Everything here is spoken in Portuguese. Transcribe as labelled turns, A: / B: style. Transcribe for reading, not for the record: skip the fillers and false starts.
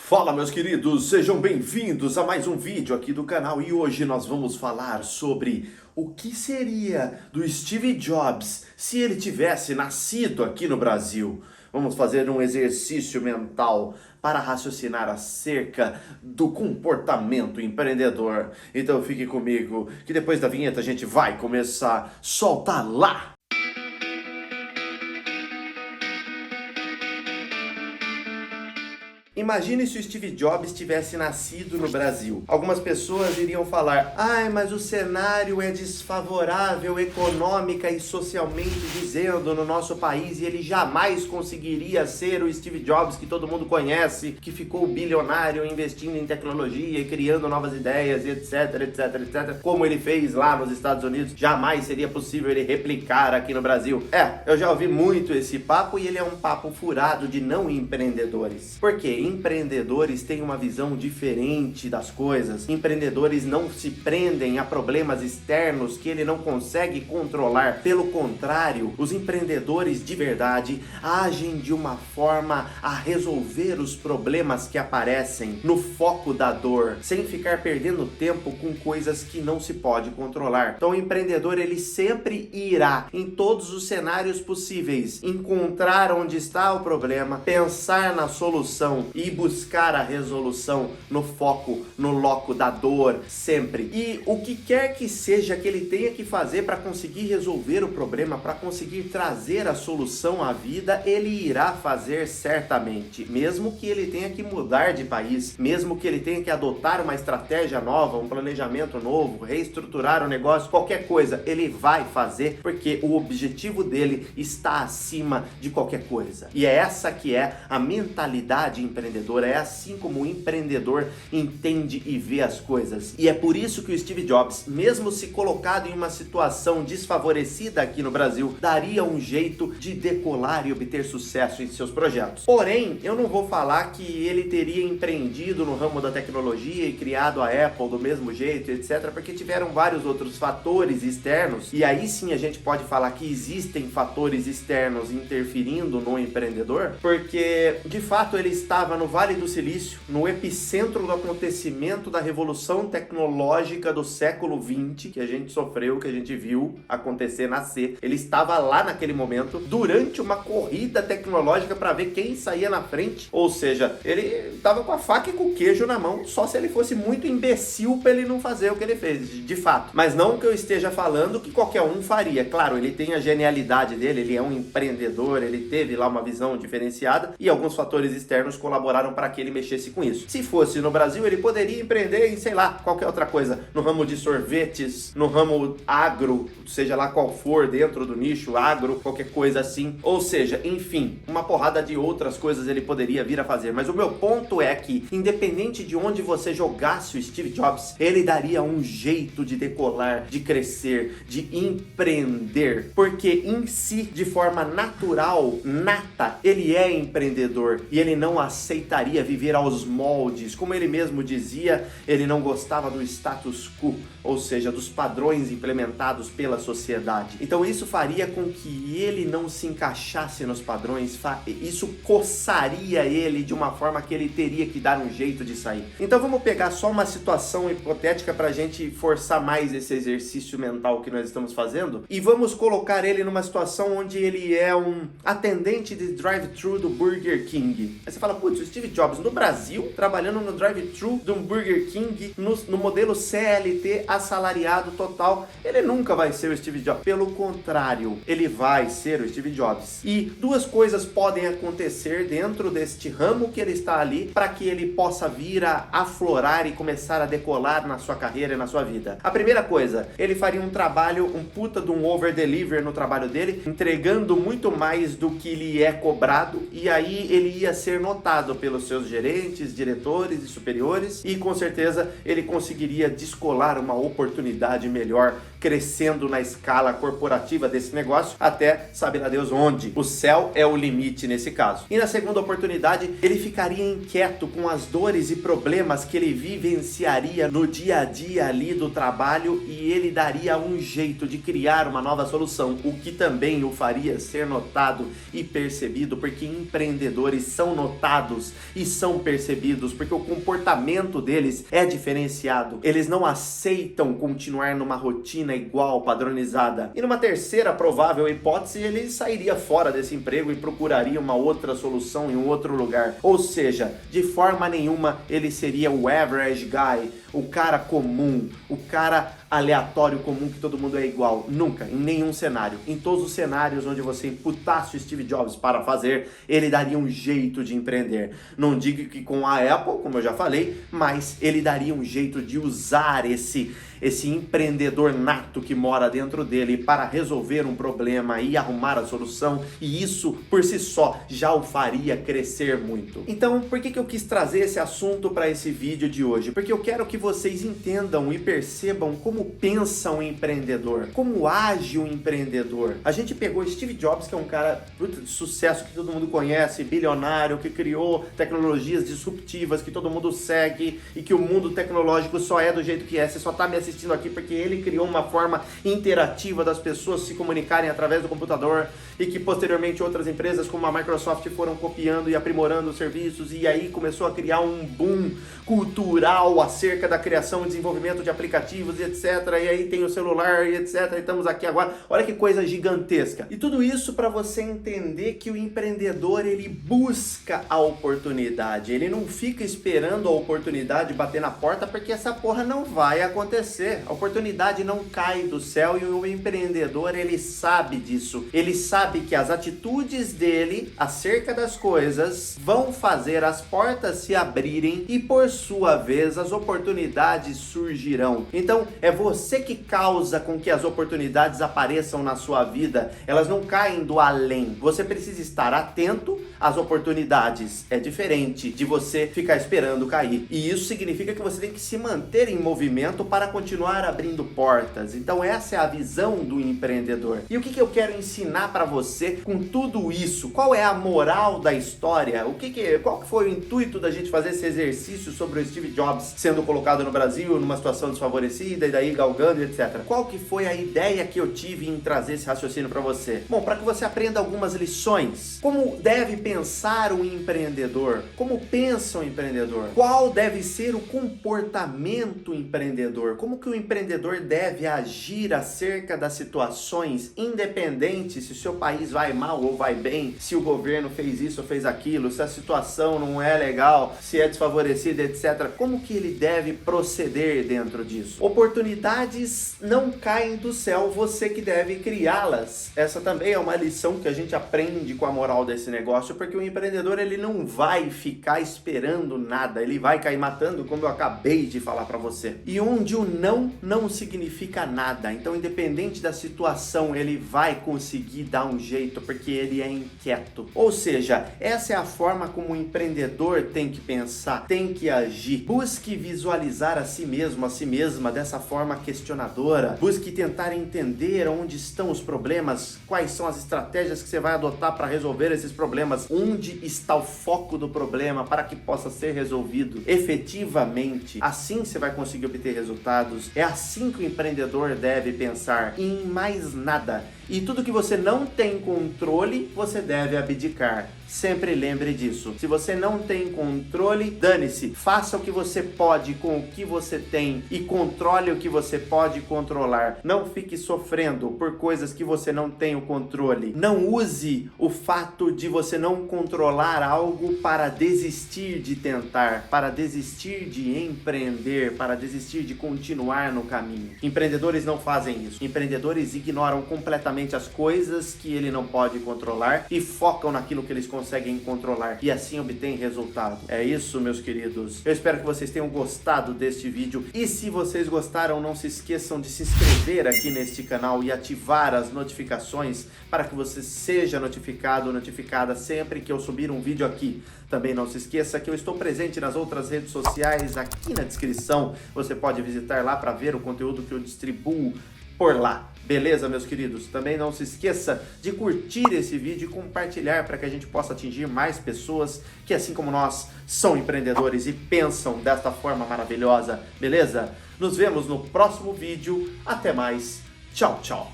A: Fala, meus queridos, sejam bem-vindos a mais um vídeo aqui do canal e hoje nós vamos falar sobre o que seria do Steve Jobs se ele tivesse nascido aqui no Brasil. Vamos fazer um exercício mental para raciocinar acerca do comportamento empreendedor. Então fique comigo que depois da vinheta a gente vai começar. Solta lá! Imagine se o Steve Jobs tivesse nascido no Brasil. Algumas pessoas iriam falar: ai, mas o cenário é desfavorável econômica e socialmente dizendo no nosso país e ele jamais conseguiria ser o Steve Jobs que todo mundo conhece, que ficou bilionário investindo em tecnologia e criando novas ideias e etc, etc, etc. Como ele fez lá nos Estados Unidos, jamais seria possível ele replicar aqui no Brasil. Eu já ouvi muito esse papo e ele é um papo furado de não empreendedores. Por quê? Empreendedores têm uma visão diferente das coisas. Empreendedores não se prendem a problemas externos que ele não consegue controlar. Pelo contrário, os empreendedores de verdade agem de uma forma a resolver os problemas que aparecem no foco da dor, sem ficar perdendo tempo com coisas que não se pode controlar. Então o empreendedor ele sempre irá, em todos os cenários possíveis, encontrar onde está o problema, pensar na solução e buscar a resolução no foco, no loco da dor, sempre. E o que quer que seja que ele tenha que fazer para conseguir resolver o problema, para conseguir trazer a solução à vida, ele irá fazer certamente. Mesmo que ele tenha que mudar de país, mesmo que ele tenha que adotar uma estratégia nova, um planejamento novo, reestruturar o negócio, qualquer coisa, ele vai fazer porque o objetivo dele está acima de qualquer coisa. E é essa que é a mentalidade empreendedora. É assim como o empreendedor entende e vê as coisas. E é por isso que o Steve Jobs, mesmo se colocado em uma situação desfavorecida aqui no Brasil, daria um jeito de decolar e obter sucesso em seus projetos. Porém, eu não vou falar que ele teria empreendido no ramo da tecnologia e criado a Apple do mesmo jeito, etc., porque tiveram vários outros fatores externos, e aí sim a gente pode falar que existem fatores externos interferindo no empreendedor, porque de fato ele estava no Vale do Silício, no epicentro do acontecimento da revolução tecnológica do século XX, que a gente sofreu, que a gente viu acontecer, nascer. Ele estava lá naquele momento, durante uma corrida tecnológica para ver quem saía na frente. Ou seja, ele estava com a faca e com o queijo na mão, só se ele fosse muito imbecil para ele não fazer o que ele fez, de fato. Mas não que eu esteja falando que qualquer um faria. Claro, ele tem a genialidade dele, ele é um empreendedor, ele teve lá uma visão diferenciada e alguns fatores externos colaboraram para que ele mexesse com isso. Se fosse no Brasil, ele poderia empreender em, sei lá, qualquer outra coisa, no ramo de sorvetes, no ramo agro, seja lá qual for, dentro do nicho agro, qualquer coisa assim. Ou seja, enfim, uma porrada de outras coisas ele poderia vir a fazer. Mas o meu ponto é que, independente de onde você jogasse o Steve Jobs, ele daria um jeito de decolar, de crescer, de empreender. Porque em si, de forma natural, nata, ele é empreendedor e ele não aceitaria viver aos moldes. Como ele mesmo dizia, ele não gostava do status quo, ou seja, dos padrões implementados pela sociedade. Então isso faria com que ele não se encaixasse nos padrões, isso coçaria ele de uma forma que ele teria que dar um jeito de sair. Então vamos pegar só uma situação hipotética para a gente forçar mais esse exercício mental que nós estamos fazendo e vamos colocar ele numa situação onde ele é um atendente de drive-thru do Burger King. Aí você fala, putz, o Steve Jobs no Brasil, trabalhando no drive-thru de um Burger King, no modelo CLT assalariado total, ele nunca vai ser o Steve Jobs. Pelo contrário, ele vai ser o Steve Jobs. E duas coisas podem acontecer dentro deste ramo que ele está ali para que ele possa vir a aflorar e começar a decolar na sua carreira e na sua vida. A primeira coisa, ele faria um trabalho, um puta de um over-deliver no trabalho dele, entregando muito mais do que lhe é cobrado, e aí ele ia ser notado pelos seus gerentes, diretores e superiores, e com certeza ele conseguiria descolar uma oportunidade melhor, crescendo na escala corporativa desse negócio, até sabe lá Deus onde. O céu é o limite nesse caso. E na segunda oportunidade, ele ficaria inquieto com as dores e problemas que ele vivenciaria no dia a dia ali do trabalho e ele daria um jeito de criar uma nova solução, o que também o faria ser notado e percebido, porque empreendedores são notados notados e são percebidos, porque o comportamento deles é diferenciado. Eles não aceitam continuar numa rotina igual, padronizada. E numa terceira provável hipótese, ele sairia fora desse emprego e procuraria uma outra solução em um outro lugar. Ou seja, de forma nenhuma ele seria o average guy, o cara comum, o cara aleatório comum que todo mundo é igual. Nunca, em nenhum cenário. Em todos os cenários onde você imputasse o Steve Jobs para fazer, ele daria um jeito de empreender. Não digo que com a Apple, como eu já falei, mas ele daria um jeito de usar esse empreendedor nato que mora dentro dele para resolver um problema e arrumar a solução, e isso por si só já o faria crescer muito. Então, por que eu quis trazer esse assunto para esse vídeo de hoje? Porque eu quero que vocês entendam e percebam como pensa um empreendedor, como age um empreendedor. A gente pegou Steve Jobs, que é um cara de sucesso que todo mundo conhece, bilionário, que criou tecnologias disruptivas que todo mundo segue e que o mundo tecnológico só é do jeito que é. Você só tá me assistindo aqui porque ele criou uma forma interativa das pessoas se comunicarem através do computador e que posteriormente outras empresas como a Microsoft foram copiando e aprimorando os serviços, e aí começou a criar um boom cultural acerca da criação e desenvolvimento de aplicativos e etc. E aí tem o celular e etc. E estamos aqui agora. Olha que coisa gigantesca. E tudo isso para você entender que o empreendedor, ele busca a oportunidade. Ele não fica esperando a oportunidade bater na porta, porque essa porra não vai acontecer. A oportunidade não cai do céu, e o empreendedor, ele sabe disso. Ele sabe que as atitudes dele acerca das coisas vão fazer as portas se abrirem e, por sua vez, as oportunidades surgirão. Então, é você que causa com que as oportunidades apareçam na sua vida. Elas não caem do além. Você precisa estar atento às oportunidades. É diferente de você ficar esperando cair. E isso significa que você tem que se manter em movimento para continuar abrindo portas. Então essa é a visão do empreendedor. E o que eu quero ensinar para você com tudo isso? Qual é a moral da história? Qual que foi o intuito da gente fazer esse exercício sobre o Steve Jobs sendo colocado no Brasil numa situação desfavorecida e daí galgando, etc. Qual que foi a ideia que eu tive em trazer esse raciocínio para você? Bom, para que você aprenda algumas lições. Como deve pensar um empreendedor? Como pensa um empreendedor? Qual deve ser o comportamento empreendedor? Como que o empreendedor deve agir acerca das situações, independente se o seu país vai mal ou vai bem, se o governo fez isso ou fez aquilo, se a situação não é legal, se é desfavorecida, etc. Como que ele deve proceder dentro disso? Oportunidades não caem do céu, você que deve criá-las. Essa também é uma lição que a gente aprende com a moral desse negócio, porque o empreendedor, ele não vai ficar esperando nada, ele vai cair matando, como eu acabei de falar para você. E onde o não significa nada. Então, independente da situação, ele vai conseguir dar um jeito, porque ele é inquieto. Ou seja, essa é a forma como o empreendedor tem que pensar, tem que agir. Busque visualizar a si mesmo, a si mesma dessa forma questionadora. Busque tentar entender onde estão os problemas, quais são as estratégias que você vai adotar para resolver esses problemas, onde está o foco do problema para que possa ser resolvido efetivamente. Assim você vai conseguir obter resultados. É assim que o empreendedor deve pensar, em mais nada. E tudo que você não tem controle, você deve abdicar. Sempre lembre disso. Se você não tem controle, dane-se. Faça o que você pode com o que você tem e controle o que você pode controlar. Não fique sofrendo por coisas que você não tem o controle. Não use o fato de você não controlar algo para desistir de tentar, para desistir de empreender, para desistir de continuar no caminho. Empreendedores não fazem isso. Empreendedores ignoram completamente as coisas que ele não pode controlar e focam naquilo que eles conseguem controlar, e assim obtém resultado. É isso, meus queridos. Eu espero que vocês tenham gostado deste vídeo, e se vocês gostaram, não se esqueçam de se inscrever aqui neste canal e ativar as notificações para que você seja notificado ou notificada sempre que eu subir um vídeo aqui. Também não se esqueça que eu estou presente nas outras redes sociais aqui na descrição. Você pode visitar lá para ver o conteúdo que eu distribuo por lá. Beleza, meus queridos? Também não se esqueça de curtir esse vídeo e compartilhar para que a gente possa atingir mais pessoas que, assim como nós, são empreendedores e pensam desta forma maravilhosa. Beleza? Nos vemos no próximo vídeo. Até mais. Tchau, tchau.